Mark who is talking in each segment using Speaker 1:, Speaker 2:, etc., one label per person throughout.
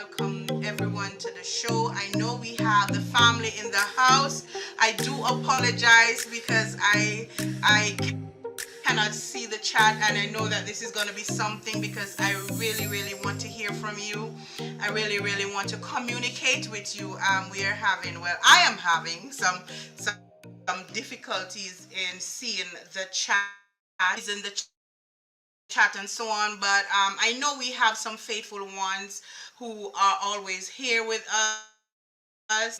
Speaker 1: welcome everyone to the show. I know we have the family in the house. I do apologize because I cannot see the chat, and I know that this is going to be something because I really want to hear from you. I really want to communicate with you. I am having some difficulties in seeing the chat, is in the chat and so on, but I know we have some faithful ones who are always here with us.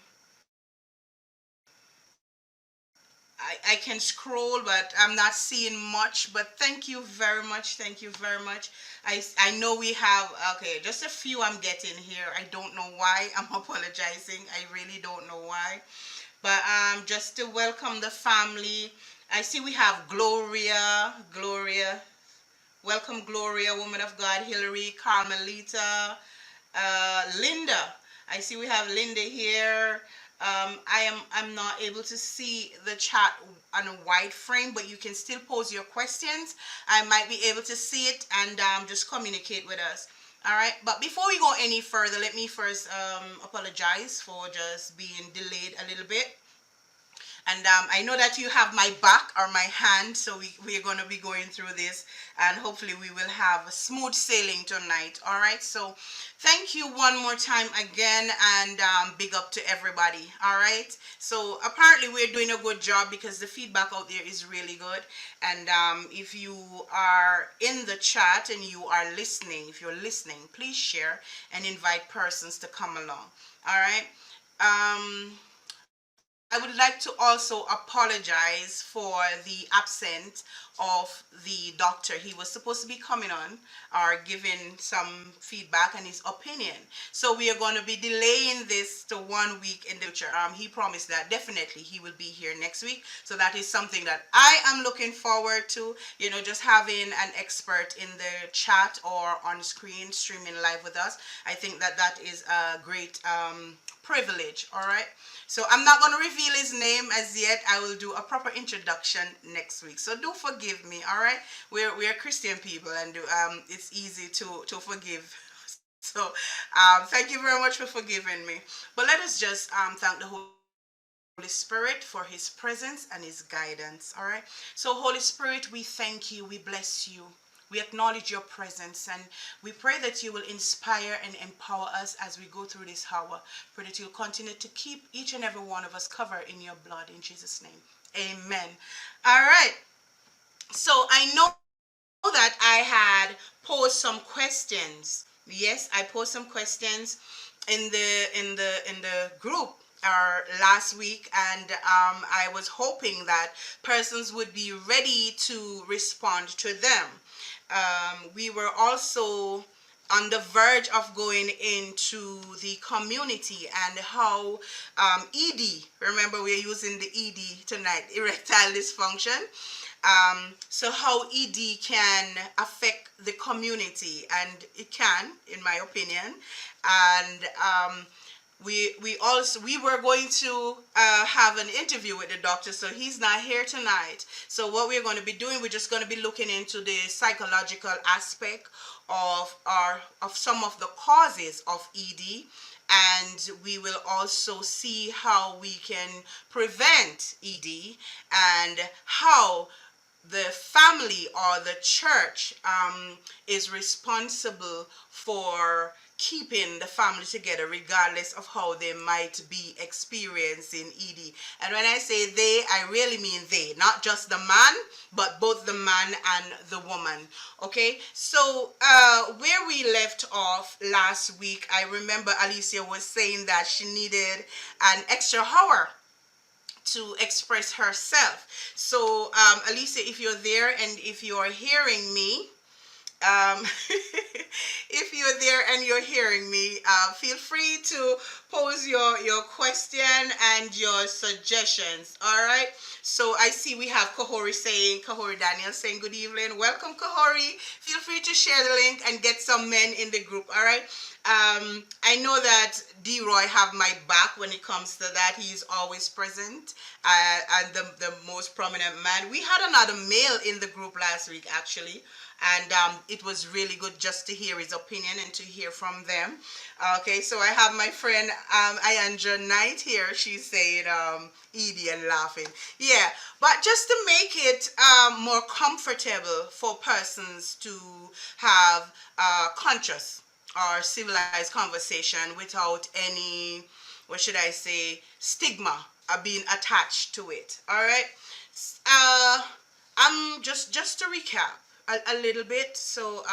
Speaker 1: I can scroll, but I'm not seeing much. But thank you very much. Thank you very much. I know we have, okay, just a few I'm getting here. I don't know why. I'm apologizing. I really don't know why. But just to welcome the family. I see we have Gloria. Welcome, Gloria, woman of God, Hillary, Carmelita, Linda. I see we have Linda here. I'm not able to see the chat on a wide frame, but you can still pose your questions. I might be able to see it and just communicate with us. All right, but before we go any further, let me first apologize for just being delayed a little bit. And I know that you have my back or my hand, so we're going to be going through this, and hopefully we will have a smooth sailing tonight. All right, so thank you one more time again, and big up to everybody. All right, so apparently we're doing a good job because the feedback out there is really good. And if you are in the chat and you are listening, if you're listening, please share and invite persons to come along. All right. I would like to also apologize for the absence of the doctor. He was supposed to be coming on or giving some feedback and his opinion. So we are going to be delaying this to 1 week in the future. He promised that definitely he will be here next week. So that is something that I am looking forward to, just having an expert in the chat or on screen streaming live with us. I think that is a great privilege. All right, so I'm not going to reveal his name as yet. I will do a proper introduction next week, so do forgive me. All right, we're Christian people, and it's easy to forgive. So thank you very much for forgiving me. But let us just thank the Holy Spirit for his presence and his guidance. All right, so Holy Spirit, we thank you, we bless you. We acknowledge your presence, and we pray that you will inspire and empower us as we go through this hour. Pray that you'll continue to keep each and every one of us covered in your blood, in Jesus' name. Amen. All right. So I know that I had posed some questions. Yes, I posed some questions in the group last week, and I was hoping that persons would be ready to respond to them. We were also on the verge of going into the community and how ED, remember we're using the ED tonight, erectile dysfunction. So how ED can affect the community, and it can, in my opinion. And we were going to have an interview with the doctor, so he's not here tonight. So what we're going to be doing, we're just going to be looking into the psychological aspect of some of the causes of ED, and we will also see how we can prevent ED and how the family or the church is responsible for keeping the family together regardless of how they might be experiencing ED. And when I say they, I really mean they, not just the man, but both the man and the woman. Okay, so where we left off last week, I remember Alicia was saying that she needed an extra hour to express herself. So Alicia, if you're there and if you're hearing me, if you're there and you're hearing me, feel free to pose your question and your suggestions. All right, so I see we have Kahori Daniel saying good evening. Welcome, Kahori. Feel free to share the link and get some men in the group. All right, I know that D-Roy have my back when it comes to that. He's always present, and the most prominent man. We had another male in the group last week, actually. and it was really good just to hear his opinion and to hear from them. Okay, so I have my friend Ayandra Knight here. She's saying Edie and laughing. Yeah, but just to make it more comfortable for persons to have conscious or civilized conversation without any, what should I say, stigma being attached to it. All right. Uh, I'm just to recap a little bit, so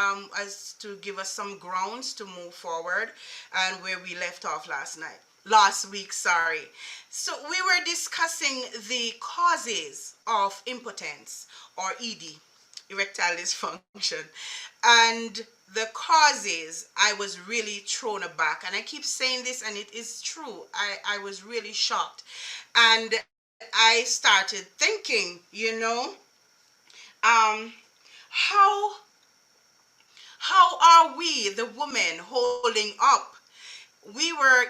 Speaker 1: as to give us some grounds to move forward and where we left off last week, sorry. So we were discussing the causes of impotence or ED, erectile dysfunction, and the causes. I was really thrown aback, and I keep saying this, and it is true. I was really shocked, and I started thinking, um, how how are we, the women, holding up? We were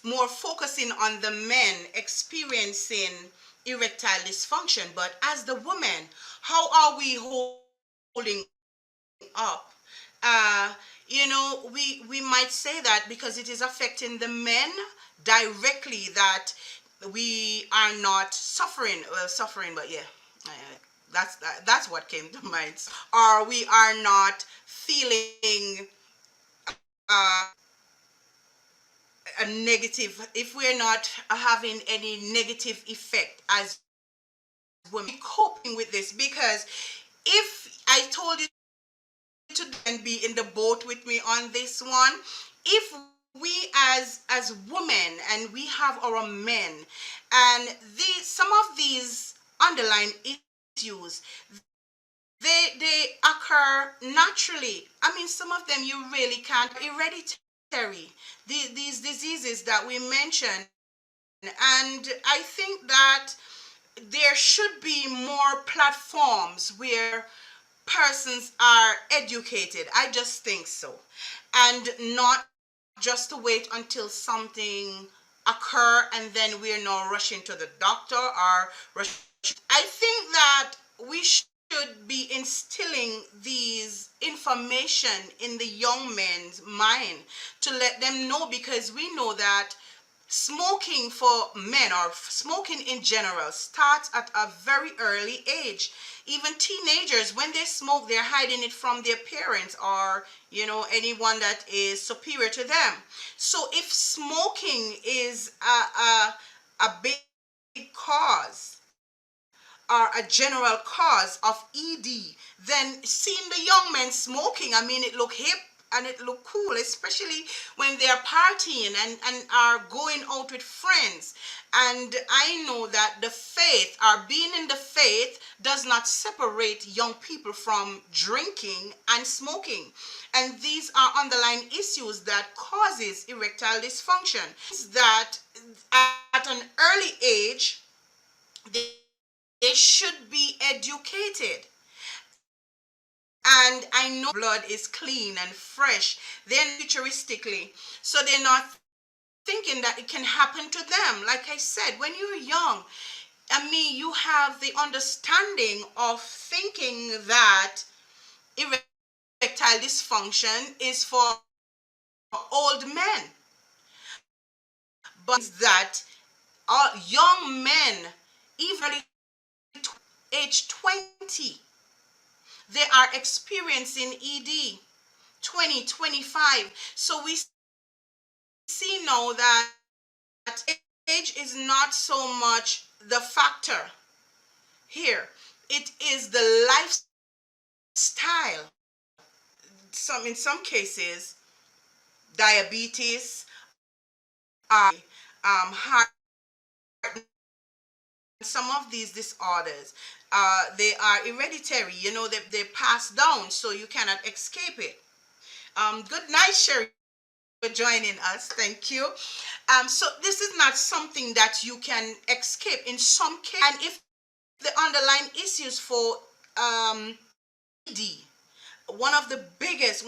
Speaker 1: more focusing on the men experiencing erectile dysfunction, but as the women, how are we holding up? We might say that because it is affecting the men directly, that we are not suffering. Well, suffering, but yeah, uh, that's what came to mind. Or we are not feeling uh, a negative. If we're not having any negative effect as women coping with this, because if I told you to then be in the boat with me on this one, if we as women and we have our men, and some of these underlying issues, they occur naturally. I mean, some of them you really can't. Hereditary, these diseases that we mentioned, and I think that there should be more platforms where persons are educated. I just think so. And not just to wait until something occur and then we're now rushing to the doctor or rushing. I think that we should be instilling these information in the young men's mind to let them know, because we know that smoking for men or smoking in general starts at a very early age. Even teenagers, when they smoke, they're hiding it from their parents or anyone that is superior to them. So if smoking is a big cause or a general cause of ED, then seeing the young men smoking, I mean, it look hip and it look cool, especially when they're partying and are going out with friends. And I know that the faith, or being in the faith, does not separate young people from drinking and smoking. And these are underlying issues that causes erectile dysfunction. That at an early age, they should be educated. And I know blood is clean and fresh. They're futuristically, so they're not thinking that it can happen to them. Like I said, when you're young, I mean, you have the understanding of thinking that erectile dysfunction is for old men, but that young men, even age 20, they are experiencing ED. 20, 25. So we see now that age is not so much the factor here. It is the lifestyle. In some cases, diabetes, heart, some of these disorders, they are hereditary. They pass down, so you cannot escape it. Good night, Sherry, for joining us. Thank you. So this is not something that you can escape in some case. And if the underlying issues for ED, one of the biggest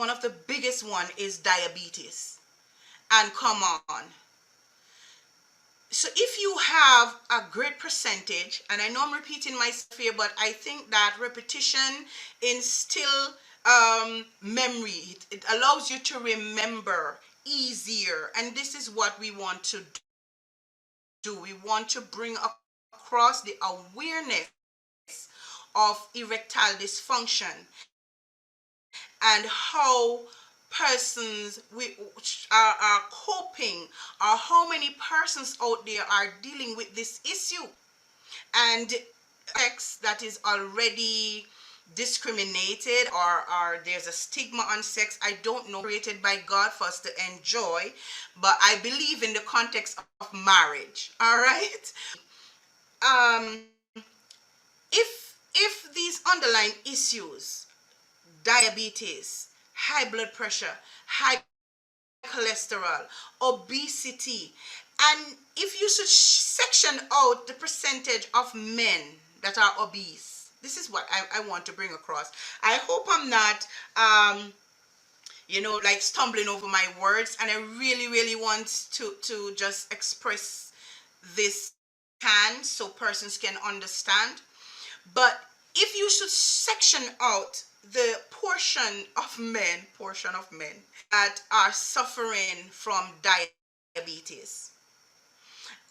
Speaker 1: one is diabetes. And come on. So if you have a great percentage, and I know I'm repeating myself here, but I think that repetition instill memory. It allows you to remember easier, and this is what we want to do. We want to bring across the awareness of erectile dysfunction and how persons are coping, or how many persons out there are dealing with this issue. And sex that is already discriminated, or there's a stigma on sex, I don't know, created by God for us to enjoy, but I believe in the context of marriage. All right. um if these underlying issues, diabetes, high blood pressure, high cholesterol, obesity, and if you should section out the percentage of men that are obese, this is what I want to bring across. I hope I'm not, like stumbling over my words, and I really, really want to just express this so persons can understand. But if you should section out the portion of men that are suffering from diabetes,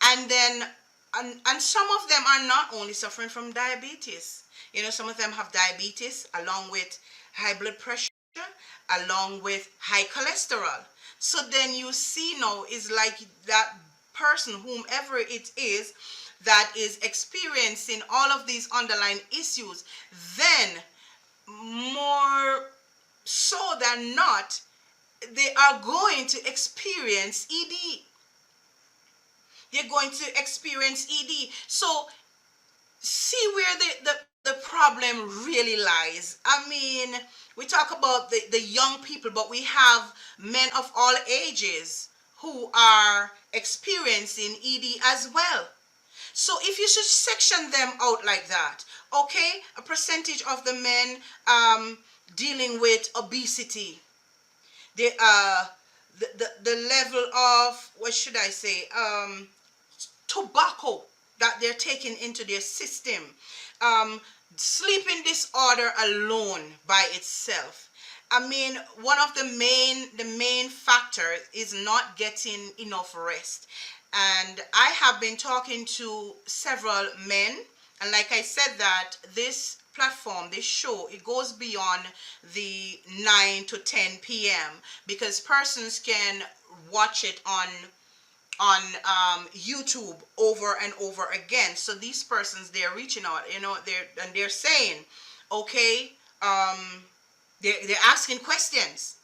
Speaker 1: and then and some of them are not only suffering from diabetes, some of them have diabetes along with high blood pressure, along with high cholesterol. So then you see now is like that person, whomever it is, that is experiencing all of these underlying issues, then more so than not, they are going to experience ED. They're going to experience ED. So see where the problem really lies. I mean, we talk about the young people, but we have men of all ages who are experiencing ED as well. So if you should section them out like that, okay, a percentage of the men dealing with obesity, the the level of, what should I say, tobacco that they're taking into their system, um, sleeping disorder alone by itself. I mean, one of the main factors is not getting enough rest. And I have been talking to several men, and like I said, that this platform, this show, it goes beyond the 9 to 10 p.m. because persons can watch it on YouTube over and over again. So these persons, they're reaching out, they're saying, okay, they're asking questions.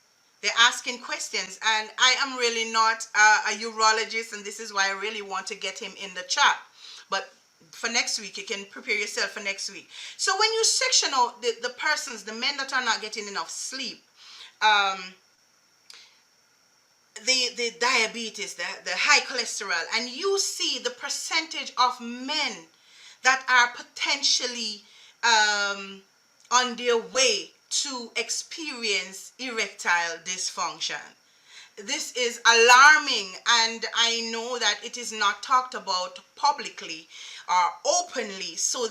Speaker 1: They're asking questions, and I am really not a urologist, and this is why I really want to get him in the chat. But for next week, you can prepare yourself for next week. So when you section out the persons, the men that are not getting enough sleep, um, the diabetes, the high cholesterol, and you see the percentage of men that are potentially on their way to experience erectile dysfunction. This is alarming, and I know that it is not talked about publicly or openly, so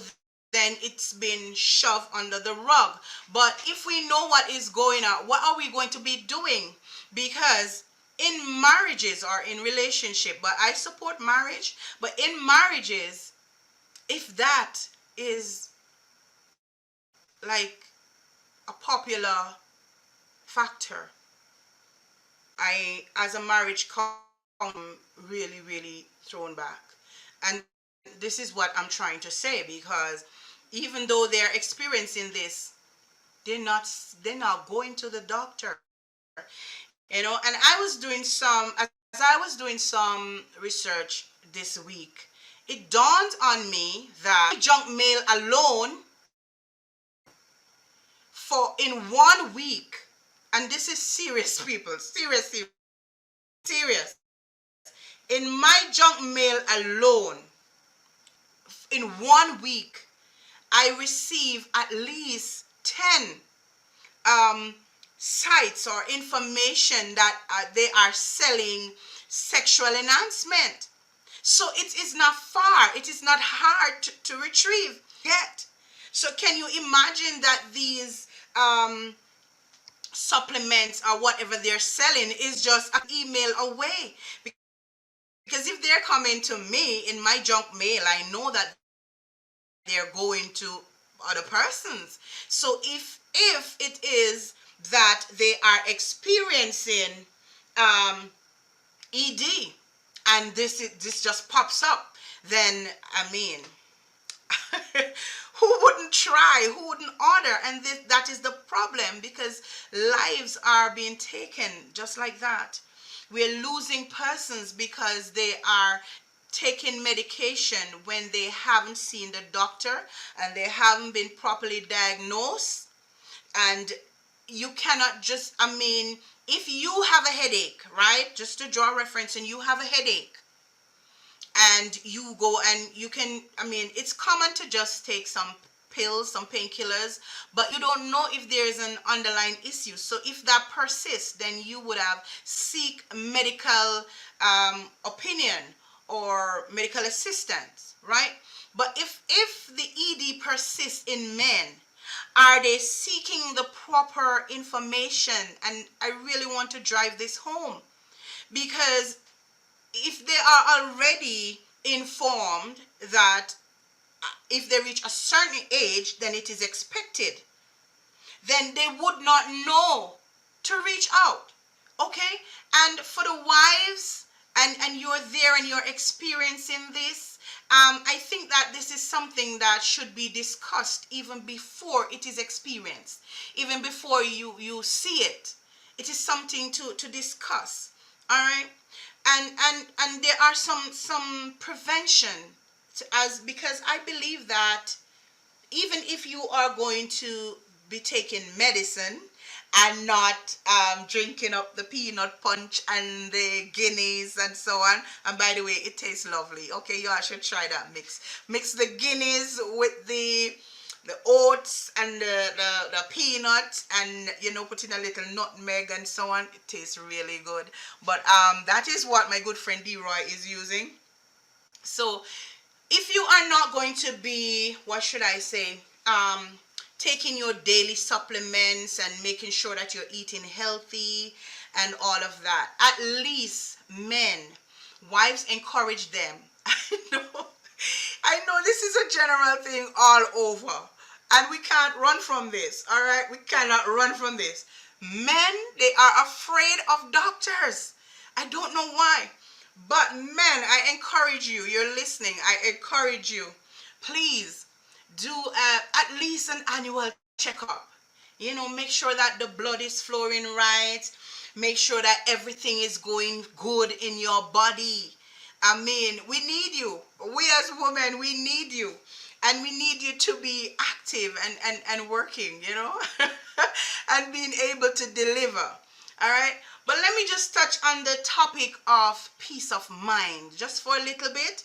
Speaker 1: then it's been shoved under the rug. But if we know what is going on, what are we going to be doing? Because in marriages or in relationship, but I support marriage, but in marriages, if that is like a popular factor, I, as a marriage couple, am really, really thrown back. And this is what I'm trying to say, because even though they're experiencing this, they're not going to the doctor. And as I was doing some research this week, it dawned on me that junk mail alone, for in 1 week, and this is serious, people, serious, serious. In my junk mail alone, in 1 week, I receive at least 10 sites or information that they are selling sexual enhancement. So it is not far, it is not hard to retrieve yet. So can you imagine that these supplements or whatever they're selling is just an email away. Because if they're coming to me in my junk mail, I know that they're going to other persons. So if it is that they are experiencing ED, and this just pops up, then I mean, who wouldn't try? Who wouldn't order? And that is the problem, because lives are being taken just like that. We're losing persons because they are taking medication when they haven't seen the doctor and they haven't been properly diagnosed. And you cannot just, I mean, if you have a headache, right? Just to draw reference, and you have a headache, and you go and you can, I mean, it's common to just take some pills, some painkillers, but you don't know if there is an underlying issue. So if that persists, then you would have seek medical opinion or medical assistance, right? But if the ED persists in men, are they seeking the proper information? And I really want to drive this home, because if they are already informed that if they reach a certain age, then it is expected, then they would not know to reach out. Okay? And for the wives, and you're there and you're experiencing this, I think that this is something that should be discussed even before it is experienced, even before you see it. It is something to discuss. All right? And there are some prevention as, because I believe that even if you are going to be taking medicine and not drinking up the peanut punch and the guineas and so on, and by the way, it tastes lovely. Okay, you all should try that mix the guineas with the oats and the peanuts, and put in a little nutmeg and so on. It tastes really good. But that is what my good friend Leroy is using. So if you are not going to be, what should I say, taking your daily supplements and making sure that you're eating healthy and all of that, at least men, wives, encourage them. I know this is a general thing all over, and we can't run from this. All right, we cannot run from this. Men, they are afraid of doctors. I don't know why. But men, I encourage you, you're listening, I encourage you, please do at least an annual checkup. Make sure that the blood is flowing right. Make sure that everything is going good in your body. I mean, we need you. We as women, we need you. And we need you to be active and working, and being able to deliver. All right? But let me just touch on the topic of peace of mind just for a little bit.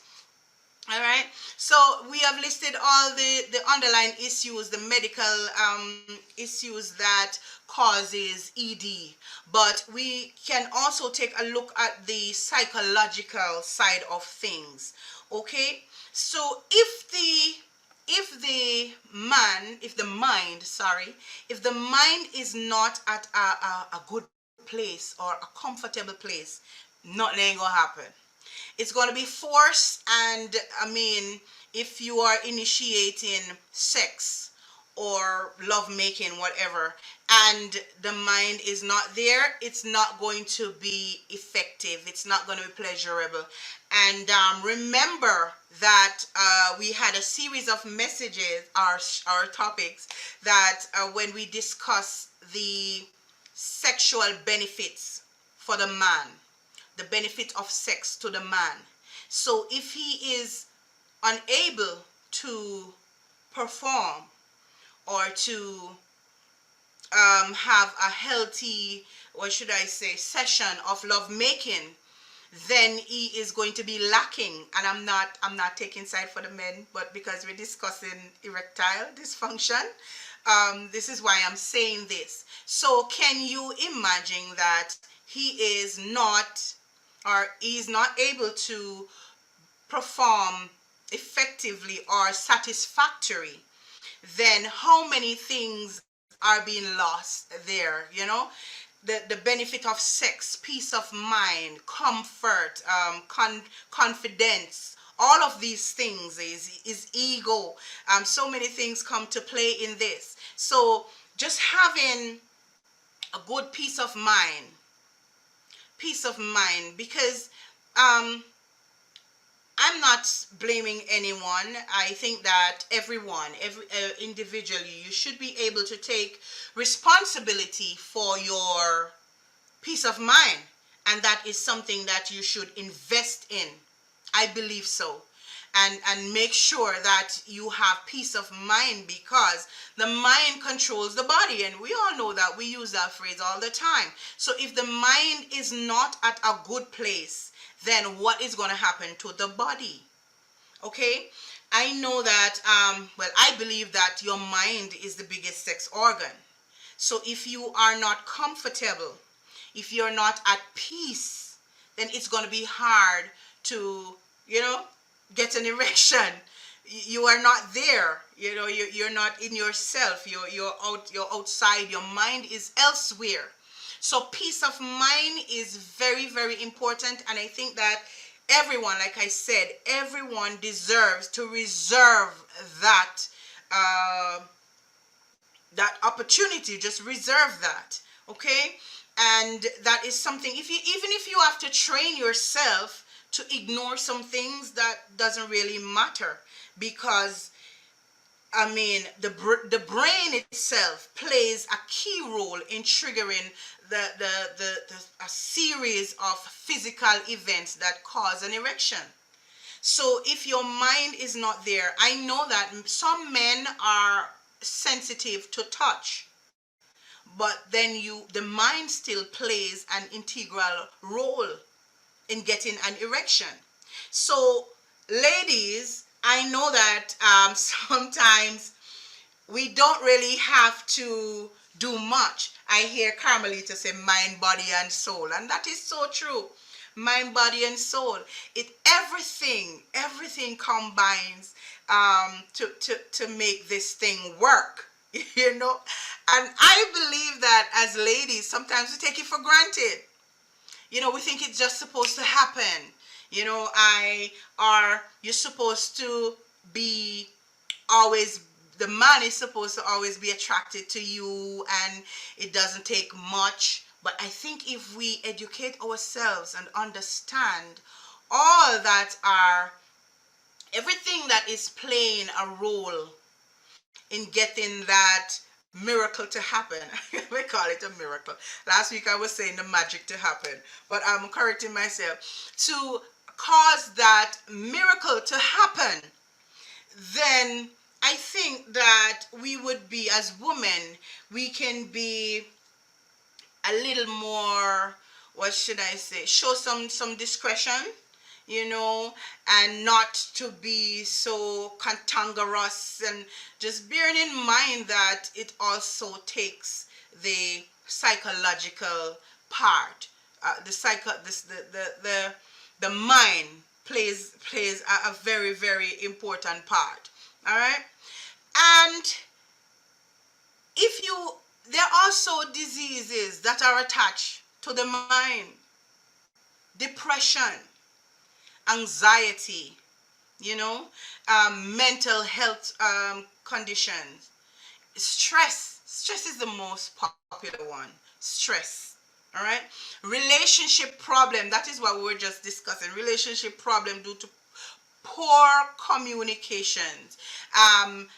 Speaker 1: All right. So we have listed all the underlying issues, the medical issues that causes ED. But we can also take a look at the psychological side of things. Okay. So if the mind is not at a good place or a comfortable place, nothing ain't gonna happen. It's going to be forced. And I mean, if you are initiating sex or love making, whatever, and the mind is not there, it's not going to be effective. It's not going to be pleasurable. And remember that we had a series of messages, our topics, that when we discuss the sexual benefits for the man, the benefit of sex to the man. So if he is unable to perform or to have a healthy, what should I say, session of love making, then he is going to be lacking. And I'm not taking side for the men, but because we're discussing erectile dysfunction, this is why I'm saying this. So can you imagine that he is not, or is not able to perform effectively or satisfactory? Then how many things are being lost there, you know. The benefit of sex, peace of mind, comfort, confidence, all of these things is ego. So many things come to play in this. So just having a good peace of mind, because um, I'm not blaming anyone. I think that every individually, you should be able to take responsibility for your peace of mind, and that is something that you should invest in. I believe so. And make sure that you have peace of mind, because the mind controls the body, and we all know that. We use that phrase all the time. So if the mind is not at a good place, then what is going to happen to the body? Okay, I know that well, I believe that your mind is the biggest sex organ. So if you are not comfortable, if you're not at peace, then it's going to be hard to, you know, get an erection. You are not there, you know. You're not in yourself. You're outside. Your mind is elsewhere. So peace of mind is very, very important, and I think that everyone, like I said, everyone deserves to reserve that uh, that opportunity. Just reserve that, okay? And that is something, if you, even if you have to train yourself to ignore some things, that doesn't really matter, because I mean, the brain itself plays a key role in triggering a series of physical events that cause an erection. So if your mind is not there, I know that some men are sensitive to touch, but then the mind still plays an integral role in getting an erection. So ladies, I know that sometimes we don't really have to do much. I hear Carmelita say mind, body, and soul, and that is so true. Mind, body, and soul. Everything combines to make this thing work. You know, and I believe that as ladies, sometimes we take it for granted. You know, we think it's just supposed to happen. You know, you're supposed to be always, the man is supposed to always be attracted to you, and it doesn't take much. But I think if we educate ourselves and understand all that are, everything that is playing a role in getting that miracle to happen. We call it a miracle. Last week I was saying the magic to happen, but I'm correcting myself. To cause that miracle to happen, then I think that we would be, as women, we can be a little more, what should I say, show some discretion, you know, and not to be so cantankerous, and just bearing in mind that it also takes the psychological part. The mind plays a very, very important part. All right. And if you, there are also diseases that are attached to the mind: depression, anxiety, you know, mental health conditions, stress is the most popular one. Stress. All right. Relationship problem, that is what we were just discussing. Relationship problem due to poor communications.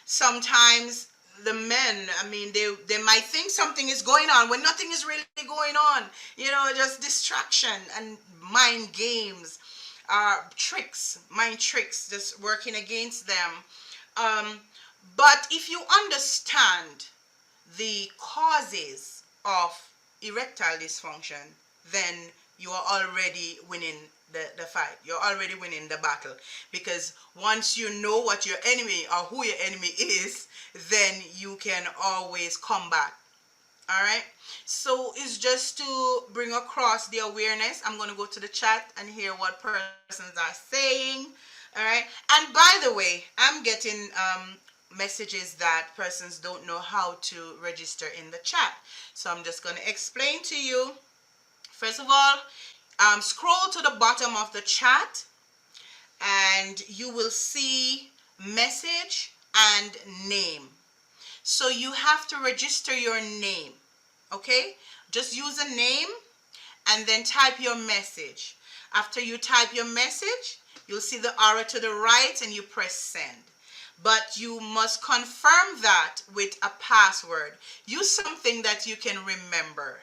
Speaker 1: Sometimes the men, I mean, they might think something is going on when nothing is really going on. You know, just distraction and mind games, mind tricks, just working against them. But if you understand the causes of erectile dysfunction, then you are already winning the fight. You're already winning the battle, because once you know what your enemy, or who your enemy is, then you can always combat. All right. So it's just to bring across the awareness. I'm going to go to the chat and hear what persons are saying. All right. And by the way, I'm getting messages that persons don't know how to register in the chat. So I'm just going to explain to you. First of all, scroll to the bottom of the chat and you will see message and name. So you have to register your name, okay? Just use a name and then type your message. After you type your message, you'll see the arrow to the right and you press send. But you must confirm that with a password. Use something that you can remember.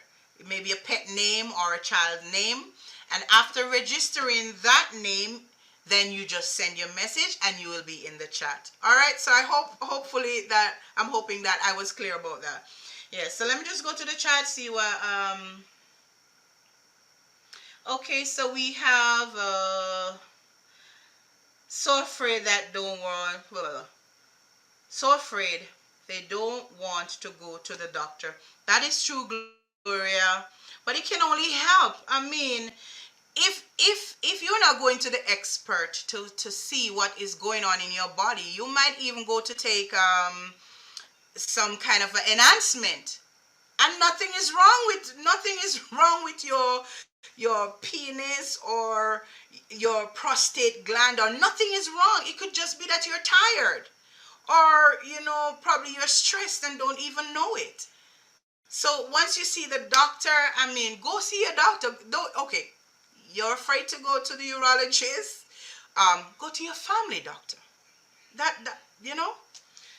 Speaker 1: Maybe a pet name or a child name. And after registering that name, then you just send your message and you will be in the chat. All right, so I'm hoping that I was clear about that. Yeah, so let me just go to the chat, see what, okay, so we have, so afraid that don't want, so afraid they don't want to go to the doctor. That is true, Gloria, but it can only help. I mean, if you're not going to the expert to see what is going on in your body, you might even go to take some kind of an enhancement, and nothing is wrong with your penis or your prostate gland, or nothing is wrong. It could just be that you're tired, or probably you're stressed and don't even know it. So once you see the doctor, I mean, go see a doctor. Don't, okay, you're afraid to go to the urologist, go to your family doctor. That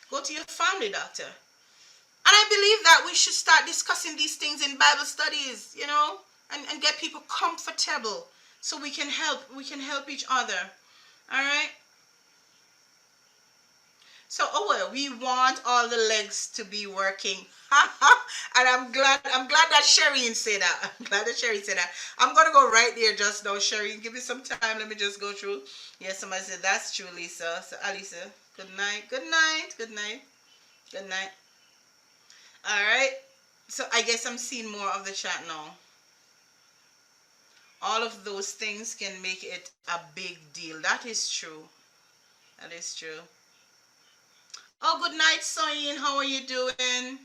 Speaker 1: go to your family doctor. And I believe that we should start discussing these things in Bible studies, and get people comfortable so we can help each other. All right? So, we want all the legs to be working. And I'm glad that Sherry said that. I'm glad that Sherry said that. I'm going to go right there just now, Sherry. Give me some time. Let me just go through. Yes, somebody said, that's true, Lisa. So, Alisa, good night. Good night. Good night. Good night. All right. So, I guess I'm seeing more of the chat now. All of those things can make it a big deal. That is true. That is true. Oh, good night, Soyin. How are you doing?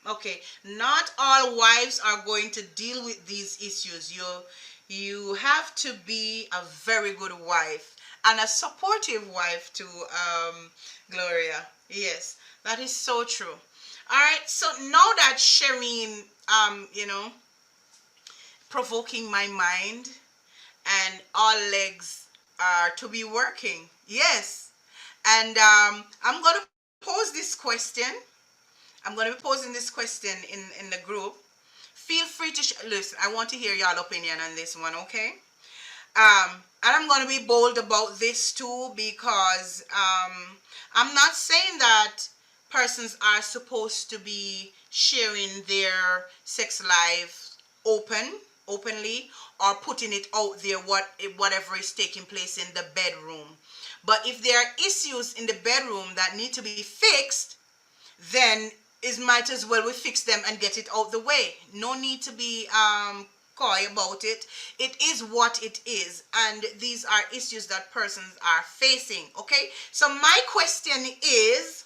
Speaker 1: Okay, not all wives are going to deal with these issues. You have to be a very good wife and a supportive wife to Gloria. Yes, that is so true. All right, so now that Shireen, provoking my mind, and all legs are to be working. Yes, and I'm going to pose this question. I'm going to be posing this question in the group. Feel free to listen. I want to hear y'all opinion on this one, okay? And I'm going to be bold about this too, because I'm not saying that persons are supposed to be sharing their sex life openly, or putting it out there, whatever is taking place in the bedroom. But if there are issues in the bedroom that need to be fixed, then it might as well we fix them and get it out the way. No need to be coy about it. It is what it is, and these are issues that persons are facing. Okay, so my question is,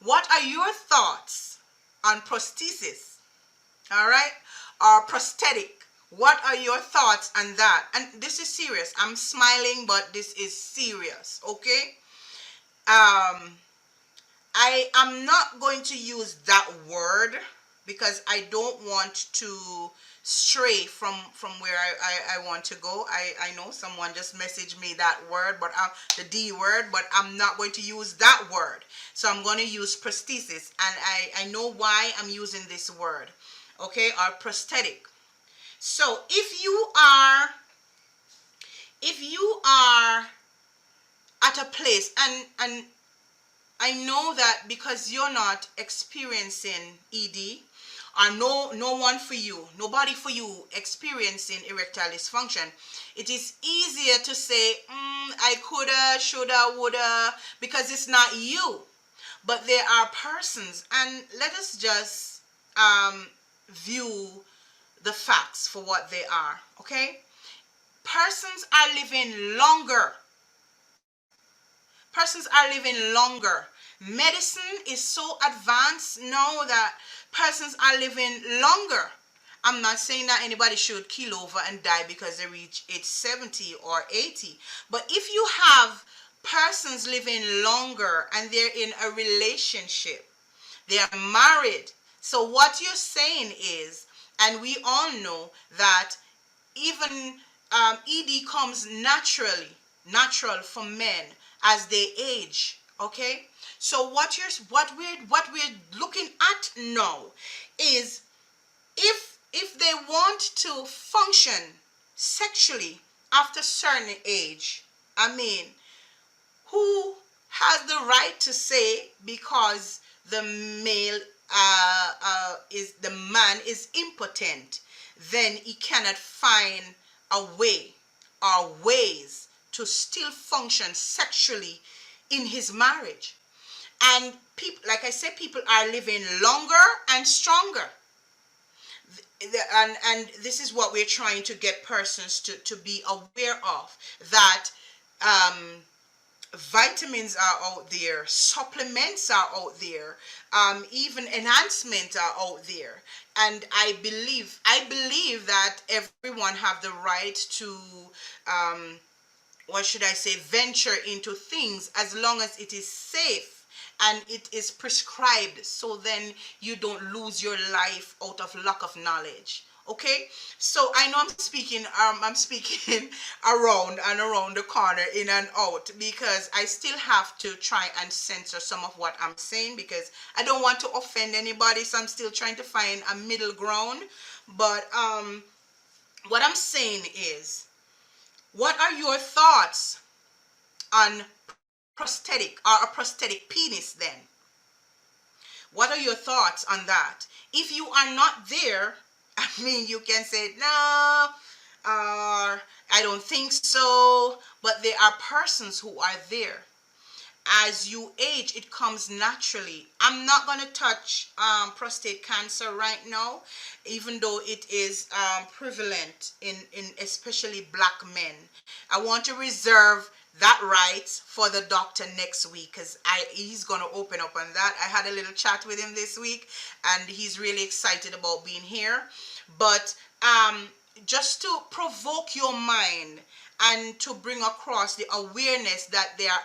Speaker 1: what are your thoughts on prosthesis? All right, or prosthetic? What are your thoughts on that? And this is serious. I'm smiling, but this is serious. Okay. I am not going to use that word because I don't want to stray from where I want to go. I know someone just messaged me that word, but the D word, but I'm not going to use that word. So I'm going to use prosthesis, and I know why I'm using this word, okay, or prosthetic. So if you are at a place, and I know that because you're not experiencing ED, or nobody for you experiencing erectile dysfunction, it is easier to say, I coulda, shoulda, woulda, because it's not you. But there are persons, and let us just view the facts for what they are, okay? Persons are living longer. Persons are living longer. Medicine is so advanced now that persons are living longer. I'm not saying that anybody should keel over and die because they reach age 70 or 80. But if you have persons living longer and they're in a relationship, they are married. So what you're saying is, and we all know that even ED comes natural for men as they age. Okay, so what we're looking at now is if they want to function sexually after certain age. I mean, who has the right to say because the male is the man is impotent, then he cannot find a way or ways to still function sexually in his marriage? And people, like I said, people are living longer and stronger. And this is what we're trying to get persons to be aware of, that vitamins are out there, supplements are out there, even enhancement are out there. And I believe that everyone have the right to what should I say, venture into things as long as it is safe and it is prescribed, so then you don't lose your life out of lack of knowledge. Okay, so I know I'm speaking around and around the corner, in and out, because I still have to try and censor some of what I'm saying, because I don't want to offend anybody, so I'm still trying to find a middle ground. But what I'm saying is, what are your thoughts on prosthetic or a prosthetic penis then? What are your thoughts on that? If you are not there, I mean, you can say, no, I don't think so, but there are persons who are there. As you age, it comes naturally. I'm not going to touch prostate cancer right now, even though it is prevalent in especially black men. I want to reserve that right for the doctor next week, because he's going to open up on that. I had a little chat with him this week, and he's really excited about being here. But just to provoke your mind and to bring across the awareness that there are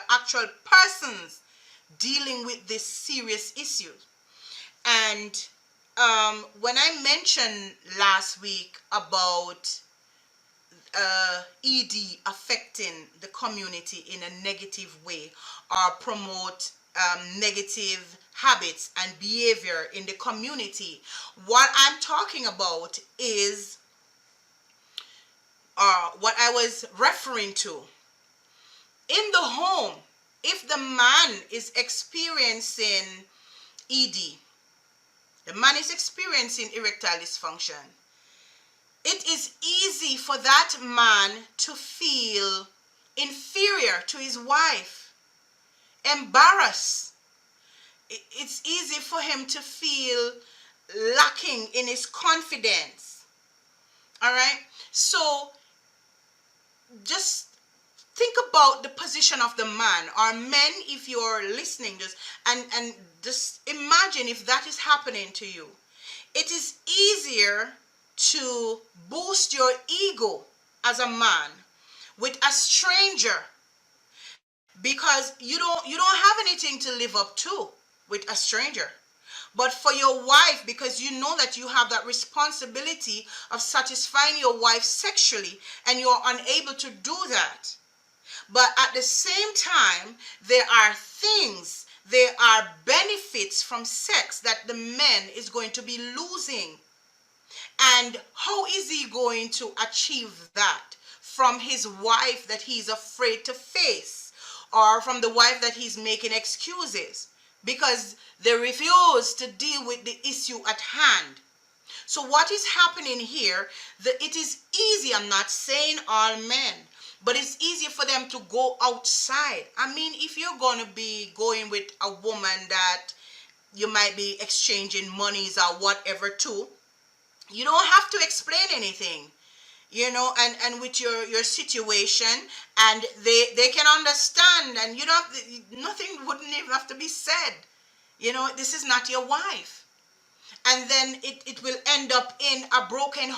Speaker 1: actual persons dealing with this serious issue. And when I mentioned last week about ED affecting the community in a negative way, or promote negative habits and behavior in the community, what I'm talking about is what I was referring to. In the home, if the man is experiencing ED, the man is experiencing erectile dysfunction, it is easy for that man to feel inferior to his wife, embarrassed. It's easy for him to feel lacking in his confidence. All right? So just think about the position of the man, or men, if you're listening, and just imagine if that is happening to you. It is easier to boost your ego as a man with a stranger, because you don't have anything to live up to with a stranger. But for your wife, because you know that you have that responsibility of satisfying your wife sexually, and you're unable to do that. But at the same time, there are benefits from sex that the man is going to be losing. And how is he going to achieve that? From his wife that he's afraid to face, or from the wife that he's making excuses because they refuse to deal with the issue at hand. So what is happening here, it is easy, I'm not saying all men, but it's easier for them to go outside. I mean, if you're going to be going with a woman that you might be exchanging monies or whatever to, You don't have to explain anything, and with your situation, and they can understand, and you don't nothing wouldn't even have to be said. This is not your wife. And then it will end up in a broken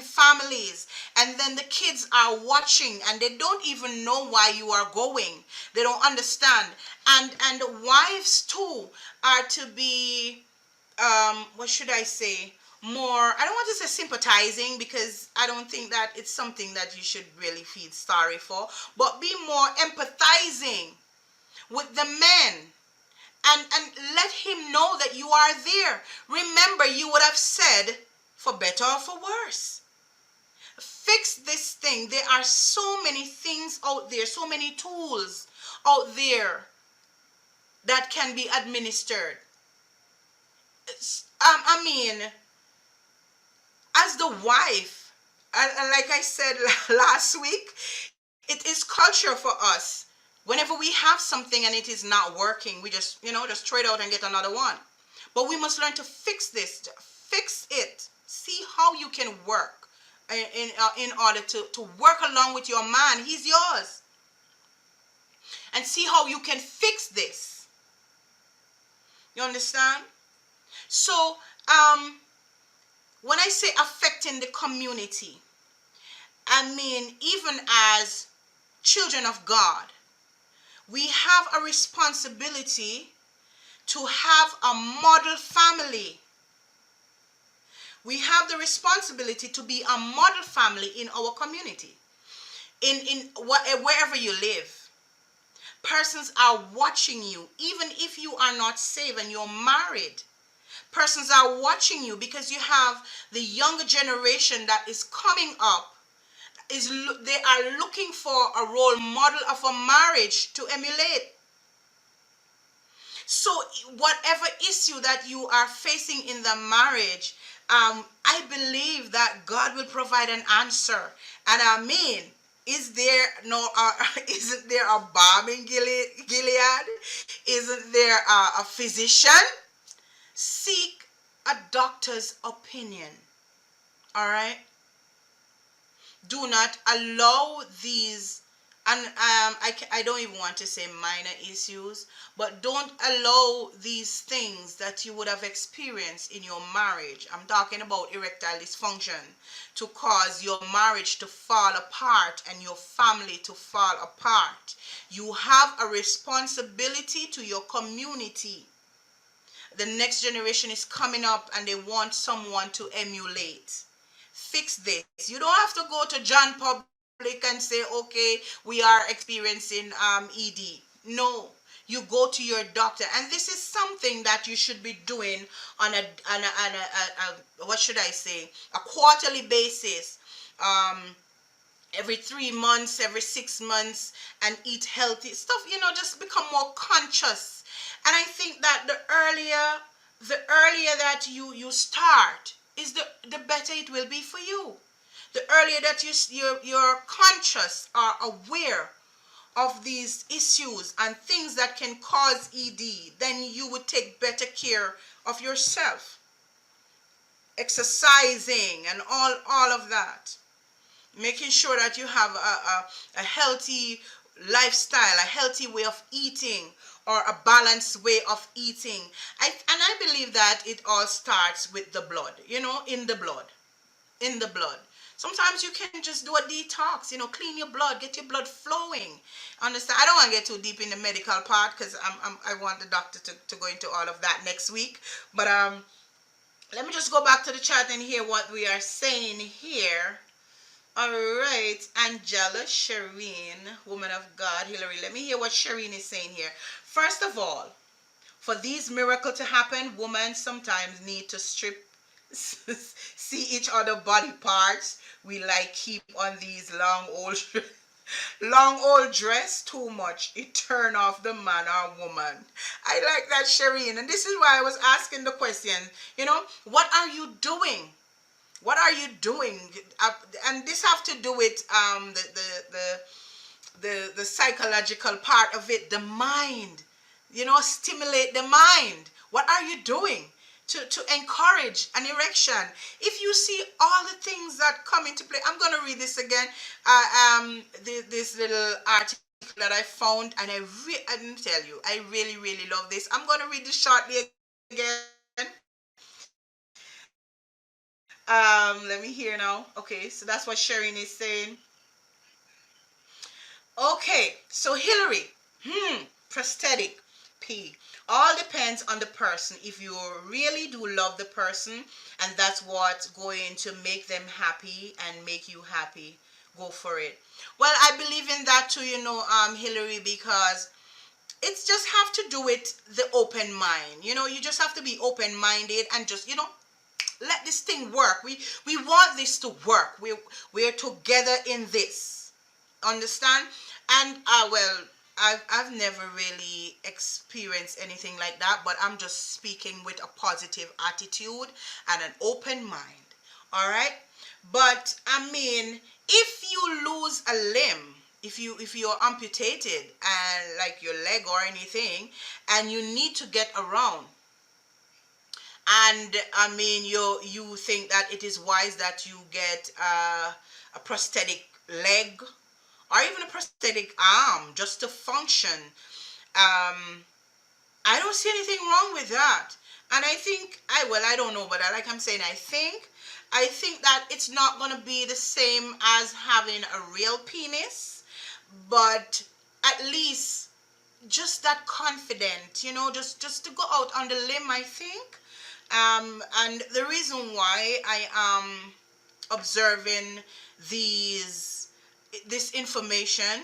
Speaker 1: families. And then the kids are watching, and they don't even know why you are going. They don't understand. And wives too are to be, what should I say, more, I don't want to say sympathizing, because I don't think that it's something that you should really feel sorry for, but be more empathizing with the men, and let him know that you are there. Remember, you would have said, for better or for worse. Fix this thing. There are so many things out there, so many tools out there that can be administered. I mean, as the wife, and like I said last week, it is culture for us. Whenever we have something and it is not working, we just throw it out and get another one. But we must learn to fix this, fix it. See how you can work in order to work along with your man. He's yours. And see how you can fix this. You understand? So, when I say affecting the community, I mean, even as children of God, we have a responsibility to have a model family. We have the responsibility to be a model family in our community, wherever you live. Persons are watching you, even if you are not saved and you're married. Persons are watching you, because you have the younger generation that is coming up. They are looking for a role model of a marriage to emulate. So whatever issue that you are facing in the marriage, I believe that God will provide an answer. And I mean, isn't there a balm in Gilead? Isn't there a physician? Seek a doctor's opinion. All right? Do not allow these, and I don't even want to say minor issues, but don't allow these things that you would have experienced in your marriage. I'm talking about erectile dysfunction, to cause your marriage to fall apart and your family to fall apart. You have a responsibility to your community. The next generation is coming up and they want someone to emulate. Fix this. You don't have to go to John Public and say, okay, we are experiencing ED. No, you go to your doctor, and this is something that you should be doing on a what should I say, a quarterly basis. Every 3 months, every 6 months, and eat healthy stuff. Just become more conscious. And I think that the earlier that you start, is the better it will be for you. The earlier that you're conscious, are aware of these issues and things that can cause ED, then you would take better care of yourself. Exercising and all of that. Making sure that you have a healthy lifestyle, a healthy way of eating, or a balanced way of eating. I believe that it all starts with the blood, in the blood. Sometimes you can just do a detox, clean your blood, get your blood flowing. Understand? I don't want to get too deep in the medical part, because I want the doctor to go into all of that next week. But let me just go back to the chat and hear what we are saying here. All right, Angela, Shireen, woman of God, Hillary. Let me hear what Shireen is saying here. First of all, for these miracles to happen, women sometimes need to see each other body parts. We keep on these long old dress too much. It turn off the man or woman. I like that, Shireen. And this is why I was asking the question, what are you doing? What are you doing? And this have to do with the psychological part of it, the mind. Stimulate the mind. What are you doing to encourage an erection. If you see all the things that come into play, I'm going to read this again. This little article that I found, and I didn't tell you, I really, really love this. I'm going to read this shortly again. Let me hear now. Okay, so that's what Sharon is saying. Okay, so Hillary, prosthetic, P. All depends on the person. If you really do love the person and that's what's going to make them happy and make you happy, go for it. Well, I believe in that too, Hillary, because it's just have to do with the open mind. You just have to be open-minded and just, let this thing work. We want this to work. We're together in this. Understand? And well, I've never really experienced anything like that, but I'm just speaking with a positive attitude and an open mind. All right? But I mean, if you lose a limb, if you're amputated and like your leg or anything, and you need to get around, and I mean you think that it is wise that you get a prosthetic leg or even a prosthetic arm just to function. I don't see anything wrong with that. And I think I don't know, but like I'm saying, I think that it's not going to be the same as having a real penis, but at least just that confident, just to go out on the limb, I think. And the reason why I am observing this information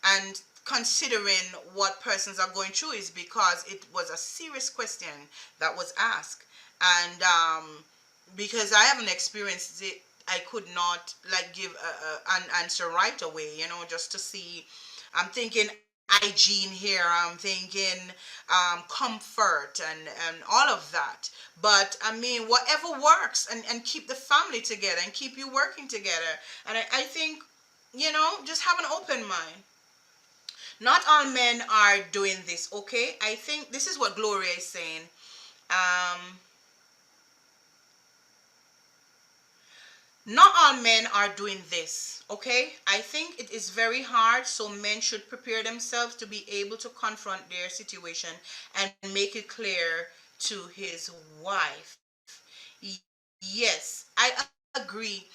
Speaker 1: and considering what persons are going through is because it was a serious question that was asked. And because I haven't experienced it, I could not like give an answer right away, just to see. I'm thinking hygiene here, I'm thinking comfort and all of that. But I mean, whatever works, and keep the family together and keep you working together. And I think, just have an open mind. Not all men are doing this, okay? I think this is what Gloria is saying. Um, Not all men are doing this, okay? I think it is very hard, so men should prepare themselves to be able to confront their situation and make it clear to his wife. Yes, I agree.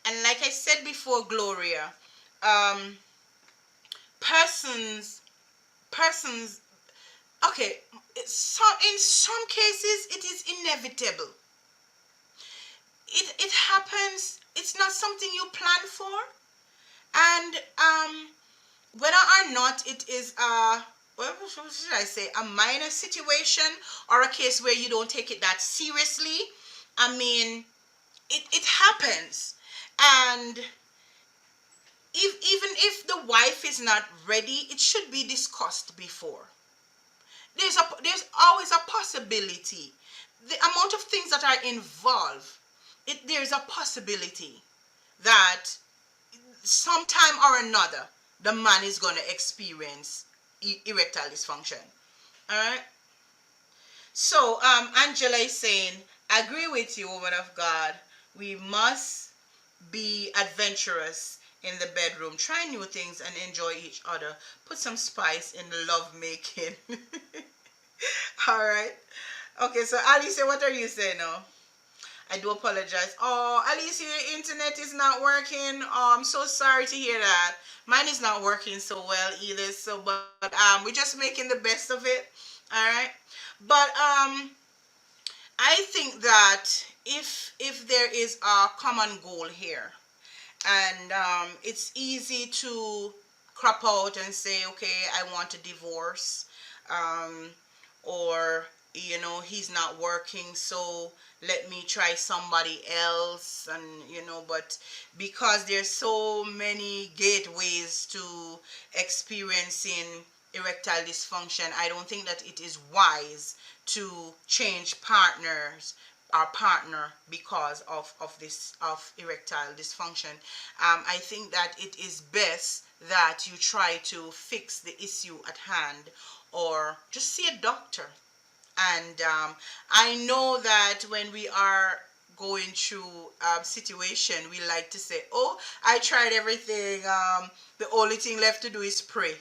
Speaker 1: And like I said before, Gloria, um, persons, persons, okay, so in some cases it is inevitable. It happens. It's not something you plan for, and whether or not it is what should I say, a minor situation or a case where you don't take it that seriously. I mean, it happens, and even if the wife is not ready, it should be discussed before. There's always a possibility. The amount of things that are involved, there's a possibility that sometime or another the man is going to experience erectile dysfunction. All right. So Angela is saying, I agree with you, woman of God. We must be adventurous in the bedroom, try new things and enjoy each other. Put some spice in the love making. All right. Okay, so Alicia, what are you saying now? I do apologize. Oh, Alicia, your internet is not working. Oh, I'm so sorry to hear that. Mine is not working so well either. So, but we're just making the best of it. All right. But I think that if there is a common goal here, and it's easy to crop out and say, okay, I want a divorce, um, or he's not working, so let me try somebody else. And but because there's so many gateways to experiencing erectile dysfunction, I don't think that it is wise to change partners our partner because of this of erectile dysfunction. I think that it is best that you try to fix the issue at hand, or just see a doctor And I know that when we are going through situation, we like to say, oh, I tried everything, the only thing left to do is pray.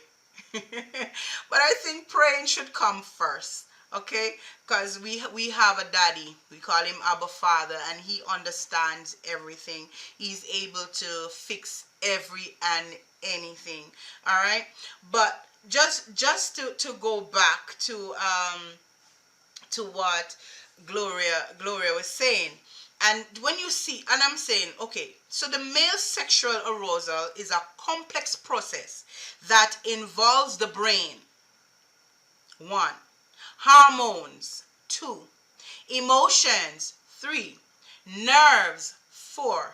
Speaker 1: But I think praying should come first, okay? Because we have a daddy, we call him Abba Father, and he understands everything. He's able to fix every and anything. All right, but just to go back to what Gloria was saying. And when you see, and I'm saying, okay, so the male sexual arousal is a complex process that involves the brain, 1, hormones, 2, emotions, 3, nerves, 4,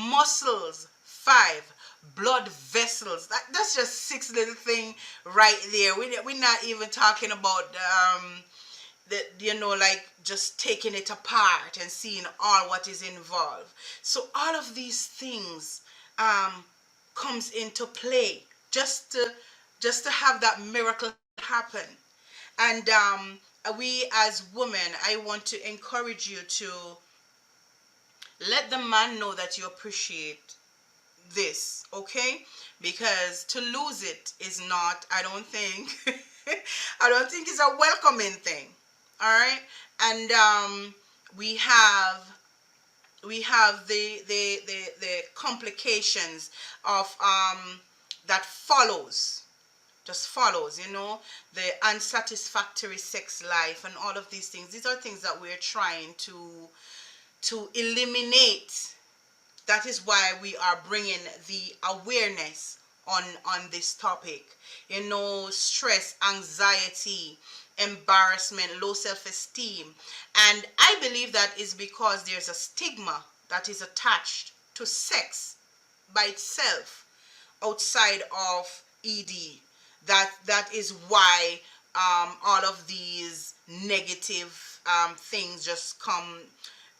Speaker 1: muscles, 5, blood vessels. That's just 6 little thing right there. We're not even talking about like just taking it apart and seeing all what is involved. So all of these things comes into play just to have that miracle happen. And we as women, I want to encourage you to let the man know that you appreciate this, okay? Because to lose it is not, I don't think I don't think it's a welcoming thing. All right, and we have the complications of that just follows, the unsatisfactory sex life and all of these things. These are things that we're trying to eliminate. That is why we are bringing the awareness on this topic. Stress, anxiety, embarrassment, low self-esteem. And I believe that is because there's a stigma that is attached to sex by itself outside of ED. That is why all of these negative things just come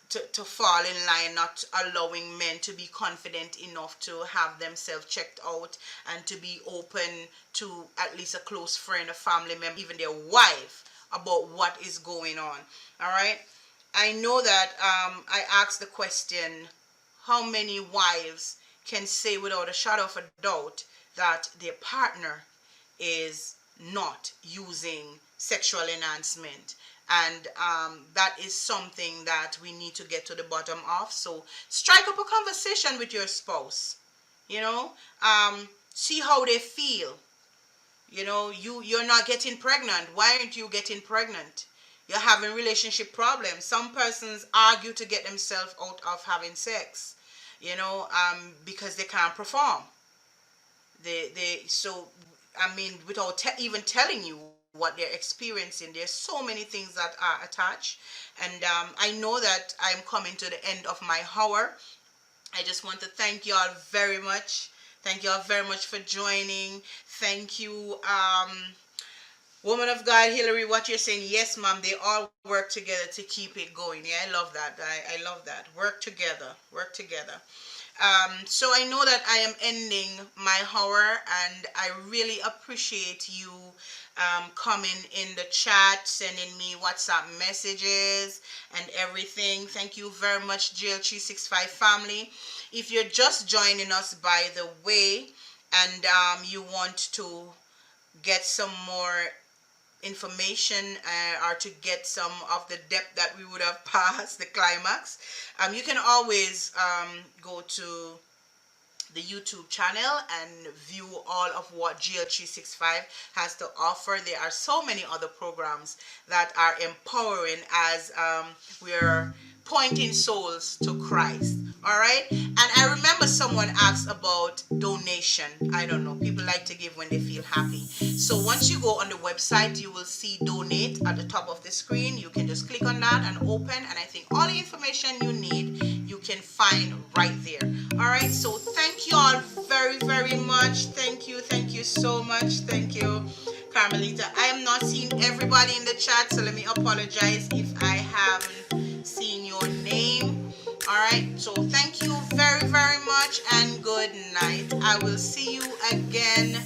Speaker 1: to fall in line, not allowing men to be confident enough to have themselves checked out and to be open to at least a close friend, a family member, even their wife, about what is going on. All right, I know that I asked the question, how many wives can say without a shadow of a doubt that their partner is not using sexual enhancement? And that is something that we need to get to the bottom of. So strike up a conversation with your spouse, see how they feel. You're not getting pregnant. Why aren't you getting pregnant? You're having relationship problems. Some persons argue to get themselves out of having sex, because they can't perform. So I mean, without even telling you what they're experiencing, there's so many things that are attached. And I know that I'm coming to the end of my hour. I just want to thank you all very much. Thank you all very much for joining. Thank you, woman of God, Hillary, what you're saying. Yes, ma'am, they all work together to keep it going. Yeah, I love that. I love that. Work together. Work together. So I know that I am ending my hour, and I really appreciate you coming in the chat, sending me WhatsApp messages and everything. Thank you very much, GL365 family. If you're just joining us, by the way, and you want to get some more information or to get some of the depth that we would have passed the climax, you can always go to the YouTube channel and view all of what GL365 has to offer. There are so many other programs that are empowering as we're pointing souls to Christ. All right, and I remember someone asked about donation. I don't know, people like to give when they feel happy. So once you go on the website, you will see donate at the top of the screen. You can just click on that and open, and I think all the information you need you can find right there. All right, so thank you all very, very much. Thank you so much. Thank you, Carmelita. I am not seeing everybody in the chat, so let me apologize if I haven't seen your name. All right, so thank you very, very much, and good night. I will see you again